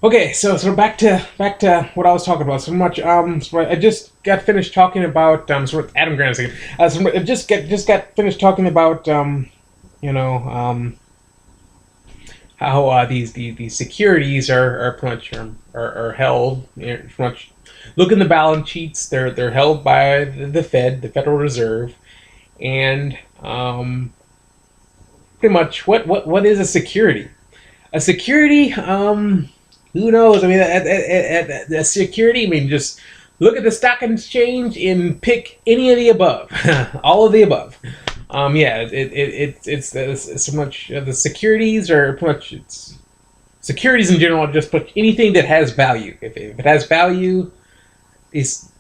Okay, so back to what I was talking about. So much. So I just got finished talking about sort of Adam Grant again. So I just got finished talking about you know how these securities are pretty much are held. Pretty much, look in the balance sheets. They're held by the Fed, the Federal Reserve, and pretty much what is a security? A security, who knows? I mean, a security. I mean, just look at the stock exchange and pick any of the above, all of the above. Yeah, it's so much the securities are pretty much it's securities in general. Just put anything that has value. If it has value, is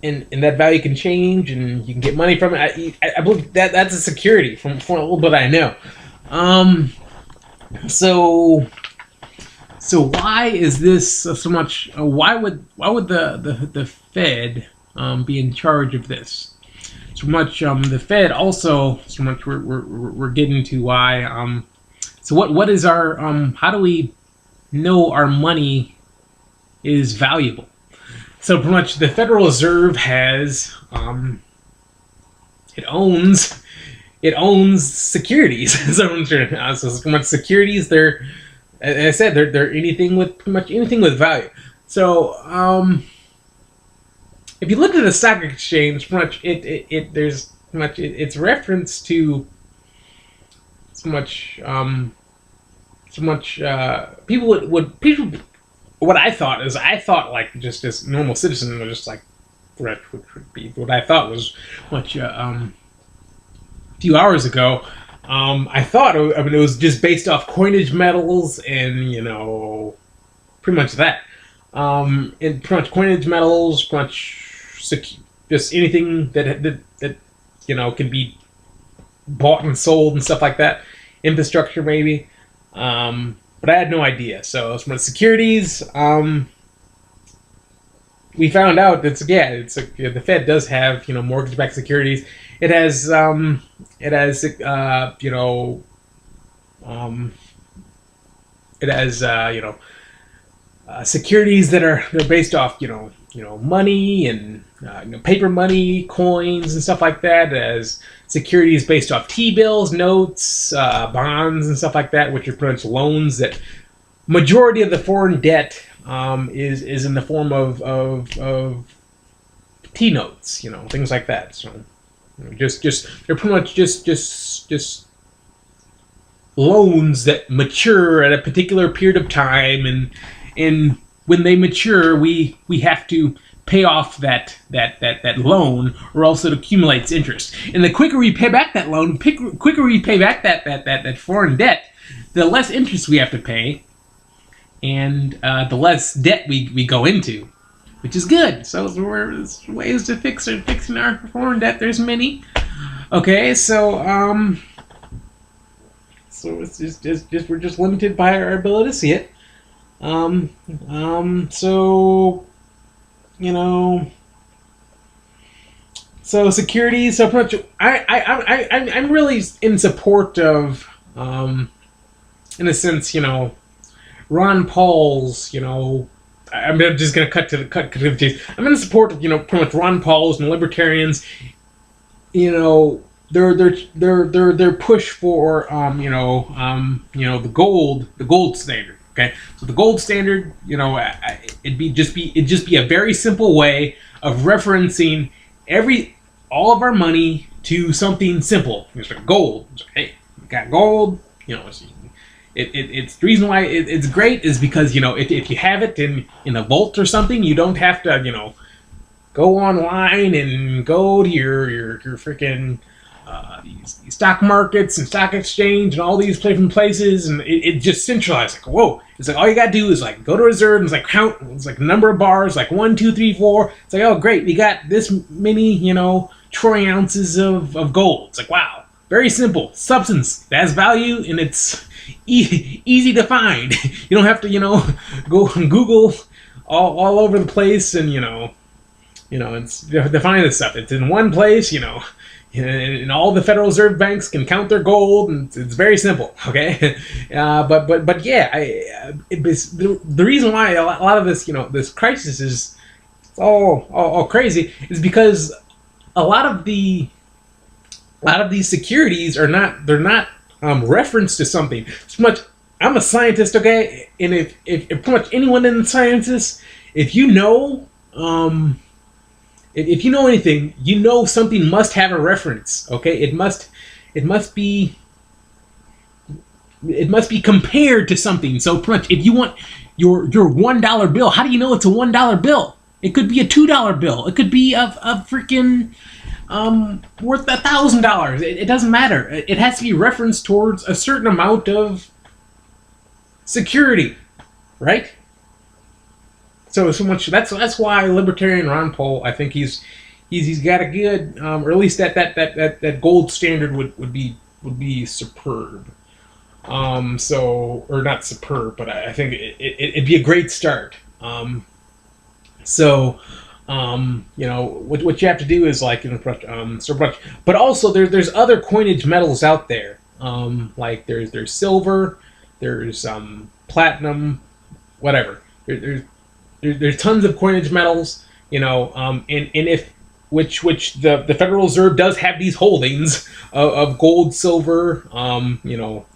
and that value can change and you can get money from it. I believe that's a security from a little bit I know. Um, so so why is this so much? Why would the Fed be in charge of this? So much the Fed also so much we're getting to why so what is our how do we know our money is valuable? So pretty much the Federal Reserve has it owns it owns securities. So pretty much securities as I said they're anything with pretty much anything with value. So if you look at the stock exchange, pretty much it there's pretty much it's reference to so much people would people what I thought like just as normal citizen was just like which would be what I thought was much a few hours ago. I thought I mean it was just based off coinage metals and pretty much that. And pretty much coinage metals, pretty much just anything that can be bought and sold and stuff like that. Infrastructure maybe. But I had no idea. So from the securities, we found out that the Fed does have mortgage-backed securities. It has um, it has securities they're based off money and paper money, coins and stuff like that. It has securities based off T-bills, notes, bonds and stuff like that, which are pretty much loans that majority of the foreign debt is in the form of T notes, things like that. So just they're pretty much just loans that mature at a particular period of time, and when they mature, we have to pay off that loan, or else it accumulates interest. And the quicker we pay back that loan, quicker we pay back that foreign debt, the less interest we have to pay, and the less debt we go into, which is good. So there's ways to fixing our foreign debt. There's many. Okay, so it's just we're just limited by our ability to see it. So so securities. So pretty much, I'm really in support of, in a sense, Ron Paul's, I'm just gonna cut to the chase. I'm in support of, pretty much Ron Paul's and the libertarians. Their push for, the gold standard. Okay, so the gold standard, it'd just be a very simple way of referencing all of our money to something simple. It's like gold. It's like, hey, we got gold. It's the reason why it's great is because if you have it in a vault or something, you don't have to go online and go to your freaking these stock markets and stock exchange and all these different places, and it just centralized. Like, whoa! It's like all you gotta do is like go to reserve and it's like count. It's like a number of bars, like 1, 2, 3, 4. It's like, oh great, we got this many troy ounces of gold. It's like, wow, very simple substance that has value and it's easy to find. You don't have to go and Google all over the place and it's to find this stuff. It's in one place. and all the Federal Reserve banks can count their gold, and it's very simple. Okay, but yeah, the reason why a lot of this, this crisis is all crazy is because a lot of these securities are not, they're not referenced to something. So much. I'm a scientist, okay, and if pretty much anyone in the sciences, if you know if you know anything, you know something must have a reference. Okay, it must be compared to something. So pretty much, if you want your $1 bill, how do you know it's a $1 bill? It could be a $2 bill. It could be a freaking worth $1,000. It doesn't matter. It has to be referenced towards a certain amount of security, right? So much. That's why Libertarian Ron Paul, I think he's got a good, or at least that gold standard would be superb. Or not superb, but I think it'd be a great start. What you have to do is but also there's other coinage metals out there. Like there's silver, there's platinum, whatever. There's tons of coinage metals, and if which the Federal Reserve does have these holdings of gold, silver,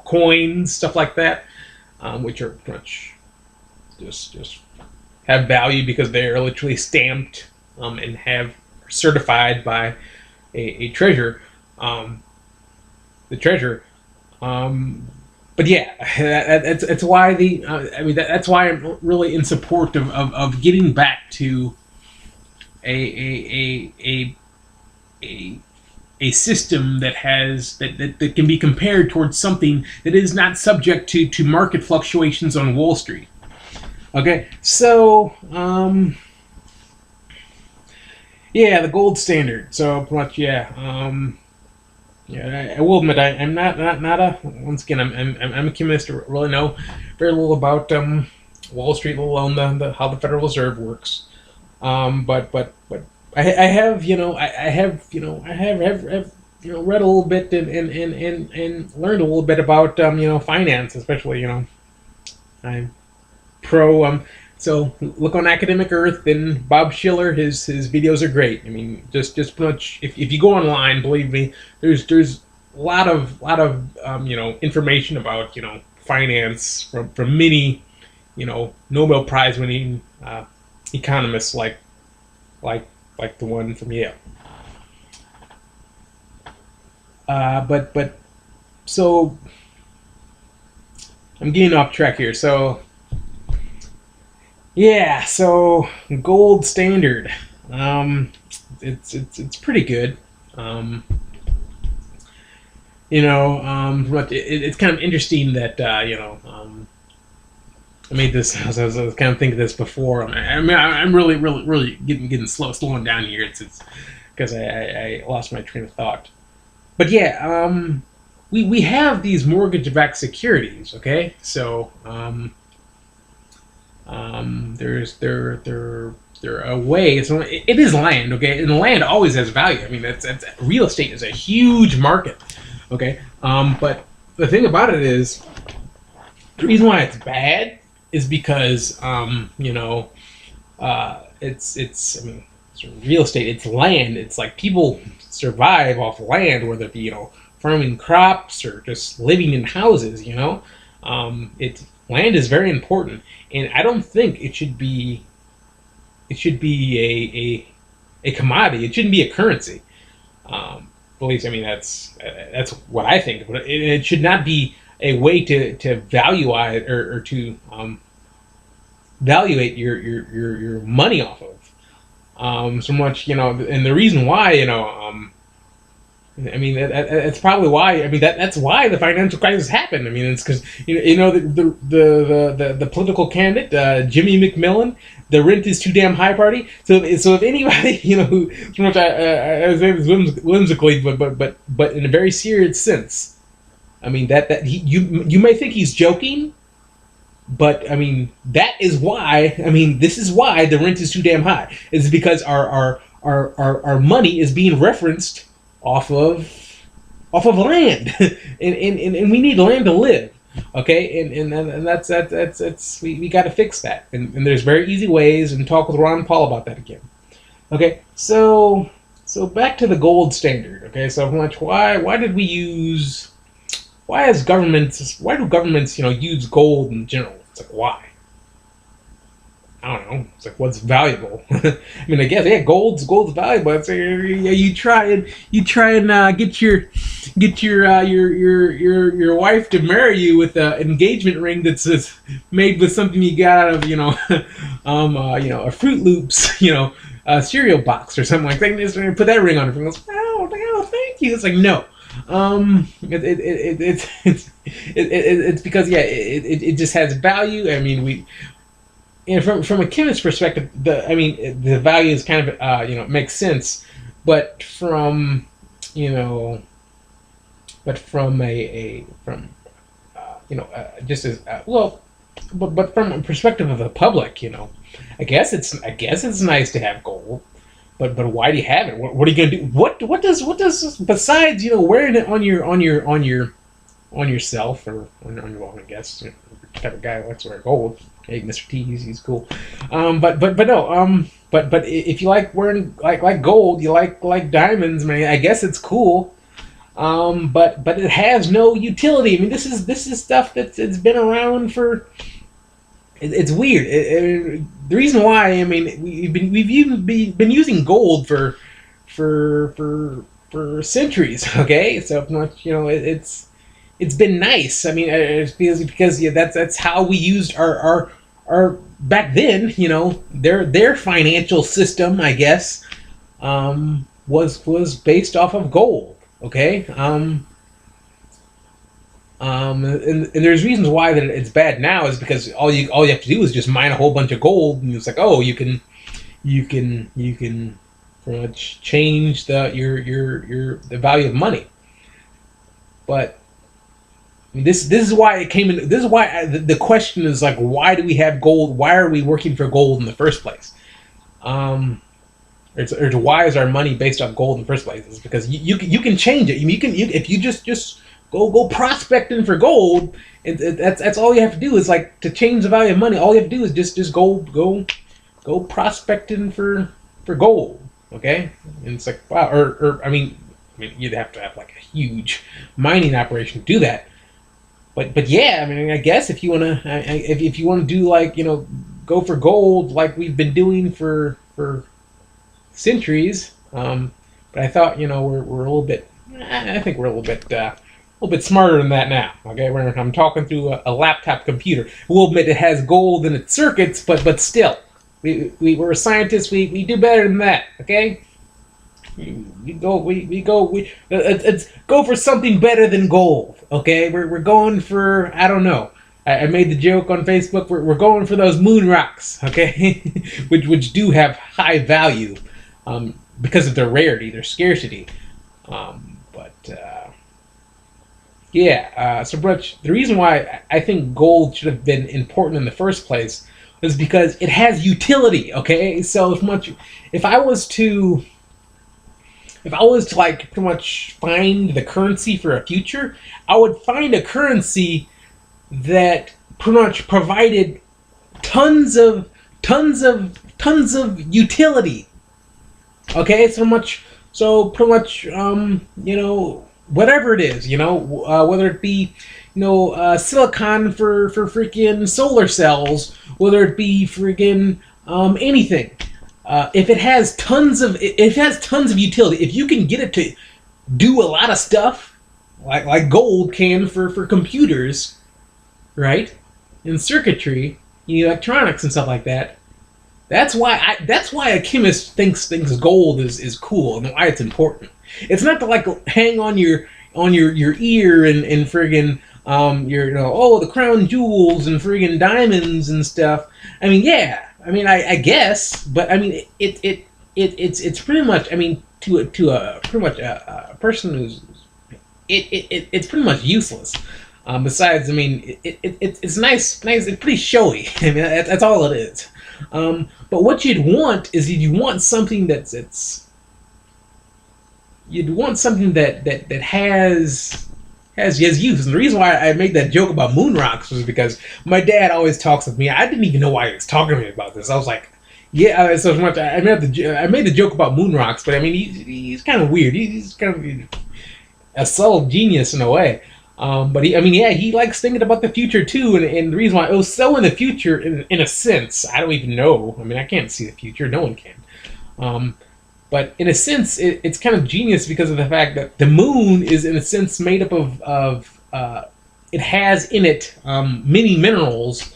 coins, stuff like that, which are pretty much just have value because they're literally stamped and certified by a treasurer, the treasurer. But yeah, that's why that's why I'm really in support of getting back to a system that can be compared towards something that is not subject to market fluctuations on Wall Street. Okay, so yeah, the gold standard. So pretty much, yeah. Yeah, I will admit I'm not a, once again, I'm a chemist. I really know very little about Wall Street, let alone how the Federal Reserve works. But I have read a little bit and learned a little bit about finance, especially I'm pro. So look on Academic Earth and Bob Schiller. His videos are great. I mean, just pretty much if you go online, believe me, there's a lot of information about finance from many Nobel Prize winning economists like the one from Yale. But so I'm getting off track here. So yeah, so gold standard, it's pretty good. It's kind of interesting that I made this. I was kind of thinking this before. I'm really getting slowing down here. It's because I lost my train of thought. But yeah, we have these mortgage-backed securities. Okay, so they're a way. So it is land, okay, and land always has value. I mean, that's real estate is a huge market, okay. But the thing about it is, the reason why it's bad is because it's real estate. It's land. It's like people survive off land, whether it be farming crops or just living in houses. Land is very important, and I don't think it should be a commodity. It shouldn't be a currency. At least, that's what I think. But it should not be a way to value it or to valuate your money off of. So much, and the reason why, that's probably why. That's why the financial crisis happened. It's because the political candidate Jimmy McMillan, the rent is too damn high party. So if anybody who so much I was whimsically, but in a very serious sense, you may think he's joking, but that is why. This is why the rent is too damn high. It's because our money is being referenced off of land, and we need land to live. Okay, and that's we got to fix that, and there's very easy ways, and talk with Ron Paul about that again. Okay, so back to the gold standard. Okay, so much why did we use why do governments use gold in general? It's like why? I don't know. It's like what's valuable. I mean, I guess yeah, gold's valuable. It's like, you try and get your wife to marry you with an engagement ring that's made with something you got out of a Fruit Loops cereal box or something like that. And just put that ring on her finger. Oh, thank you. It's like no. It's because yeah, it just has value. I mean from a chemist's perspective, the value is kind of makes sense, but from just as well, but from a perspective of the public, I guess it's nice to have gold, but why do you have it? What are you gonna do? What does besides wearing it on yourself or on your wall? I guess type of guy who likes to wear gold. Hey, Mr. T, he's cool. But no. But if you like wearing like gold, you like diamonds. I mean, I guess it's cool. But it has no utility. I mean, this is stuff it's been around for. It's weird. The reason why we've even been using gold for centuries. Okay, so much it's been nice. I mean, it's because that's how we used our back then. Their financial system, I guess, was based off of gold. Okay, and there's reasons why that it's bad now is because all you have to do is just mine a whole bunch of gold, and it's like you can pretty much change the value of money, but. This is why it came in. This is why the question is like, why do we have gold? Why are we working for gold in the first place? Or why is our money based on gold in the first place? It's because you can change it. If you just go prospecting for gold, that's all you have to do is like to change the value of money. All you have to do is just go prospecting for gold. Okay, and it's like wow. Or I mean you'd have to have like a huge mining operation to do that. But yeah, I mean, I guess if you wanna do like go for gold like we've been doing for centuries, but I thought we're a little bit. I think we're a little bit smarter than that now. Okay, I'm talking through a laptop computer. We'll admit it has gold in its circuits, but still, we're scientists. We do better than that. Okay. Let's go for something better than gold. Okay, we're going for I don't know. I made the joke on Facebook. We're going for those moon rocks. Okay, which do have high value, because of their rarity, their scarcity. So Brutch, the reason why I think gold should have been important in the first place was because it has utility. Okay, so if I was to like pretty much find the currency for a future, I would find a currency that pretty much provided tons of utility. Okay, so pretty much whatever it is, whether it be silicon for freaking solar cells, whether it be freaking anything. If it has tons of utility, if you can get it to do a lot of stuff, like gold can for computers, right, and circuitry, electronics and stuff like that. That's why a chemist thinks gold is cool and why it's important. It's not to like hang on your ear and friggin' the crown jewels and friggin' diamonds and stuff. I mean, yeah. I mean, I guess, but I mean, it's pretty much. I mean, to a pretty much a person who's it's pretty much useless. Besides, I mean, it's nice. It's pretty showy. I mean, that's all it is. But what you'd want is something that's you'd want something that has use. And the reason why I made that joke about moon rocks was because my dad always talks with me. I didn't even know why he was talking to me about this. I was like, yeah. So much. I made the joke about moon rocks, but I mean, he's kind of weird. He's kind of a subtle genius in a way. But I mean, yeah, he likes thinking about the future too, and the reason why it was so in the future, in a sense, I don't even know. I mean, I can't see the future. No one can. Um, but in a sense, it's kind of genius because of the fact that the moon is, in a sense, made up of it has in it many minerals,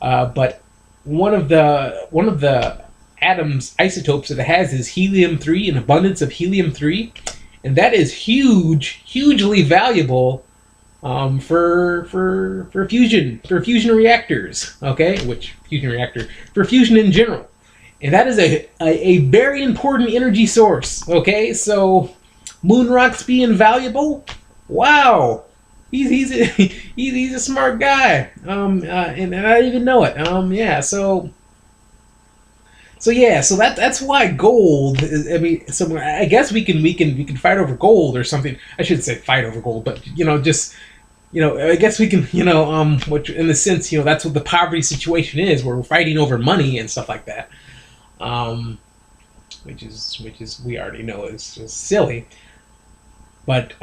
but one of the atoms isotopes that it has is helium-3, an abundance of helium-3, and that is hugely valuable for fusion reactors. Okay, which fusion reactor for fusion in general, and that is a very important energy source. Okay, so moon rocks being valuable. Wow, he's a smart guy. And I didn't even know it. Yeah, so that's why gold is, I mean, so I guess we can fight over gold or something. I shouldn't say fight over gold, but just I guess we can, which in the sense, that's what the poverty situation is, where we're fighting over money and stuff like that. Um, which is we already know is silly, but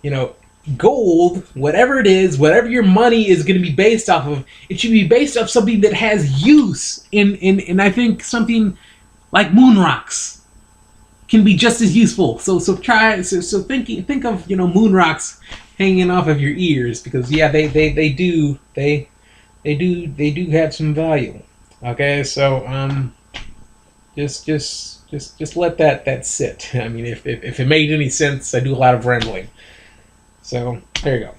you know, gold, whatever it is, whatever your money is going to be based off of, it should be based off something that has use in I think something like moon rocks can be just as useful. So think of moon rocks hanging off of your ears, because yeah, they do have some value. Okay, so just let that sit. I mean, if it made any sense, I do a lot of rambling. So there you go.